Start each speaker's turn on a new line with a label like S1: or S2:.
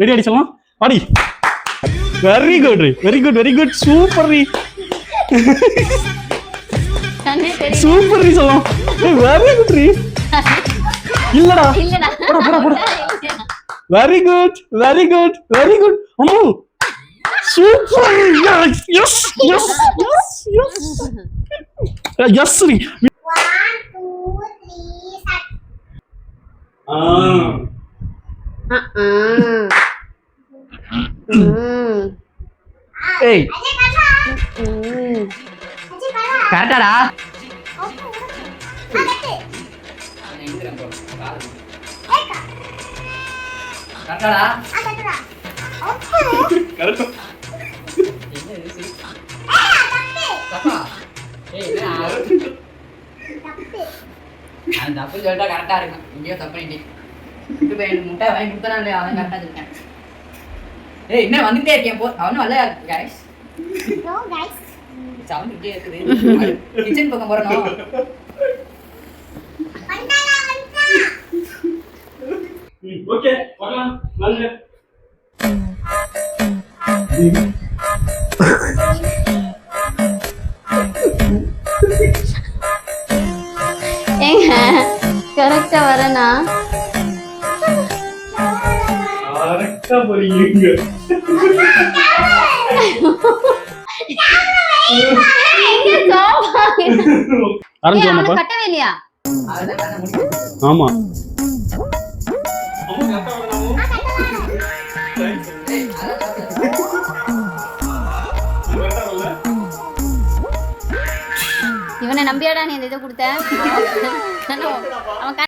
S1: Ready அடிச்சலாம் பாடி. Very good very good very good super ரீ சூப்பர் ரீ சொல்லலாம். வெரி குட் ரீ. இல்லடா போடா போடா போடா. Very good very good very good. அம்மா super. Yes yes yes yes yes ரீ.
S2: 1 2 3
S1: ஏய்
S3: கரெக்டாடா. கரெக்டாடா.
S1: கரெக்ட்.
S3: தப்பா? ஏய் என்ன அந்த தப்பு சொல்லிட்டா கரெக்டா இருக்கும். இங்கேயோ தப்பு நீ இது போய் முட்டை வாங்கி கொடுத்தனா இல்லையா அவன் கரெக்டா சொல்லிட்டேன். ஏய் என்ன வந்துட்டே இருக்கேன் போ. அவனும் வரல கைஸ்.
S2: நோ கைஸ்
S3: சவுண்ட் இப்படியே இருக்குது. கிச்சன் பக்கம் போறணும்.
S1: ஓகே பார்க்கலாம் வாங்க.
S4: ஏங்க கரெக்டா வரனா?
S1: கரெக்டா போறீங்க. ஆரம்பிக்கலாமாப்பா?
S4: கட்டவே இல்லையா?
S3: அதெல்லாம் கண்ண முடிச்சு.
S1: ஆமா
S3: ஏய் அதான்
S4: இவனை நம்பியாடா நீ இந்த இதை கொடுத்த? அவன்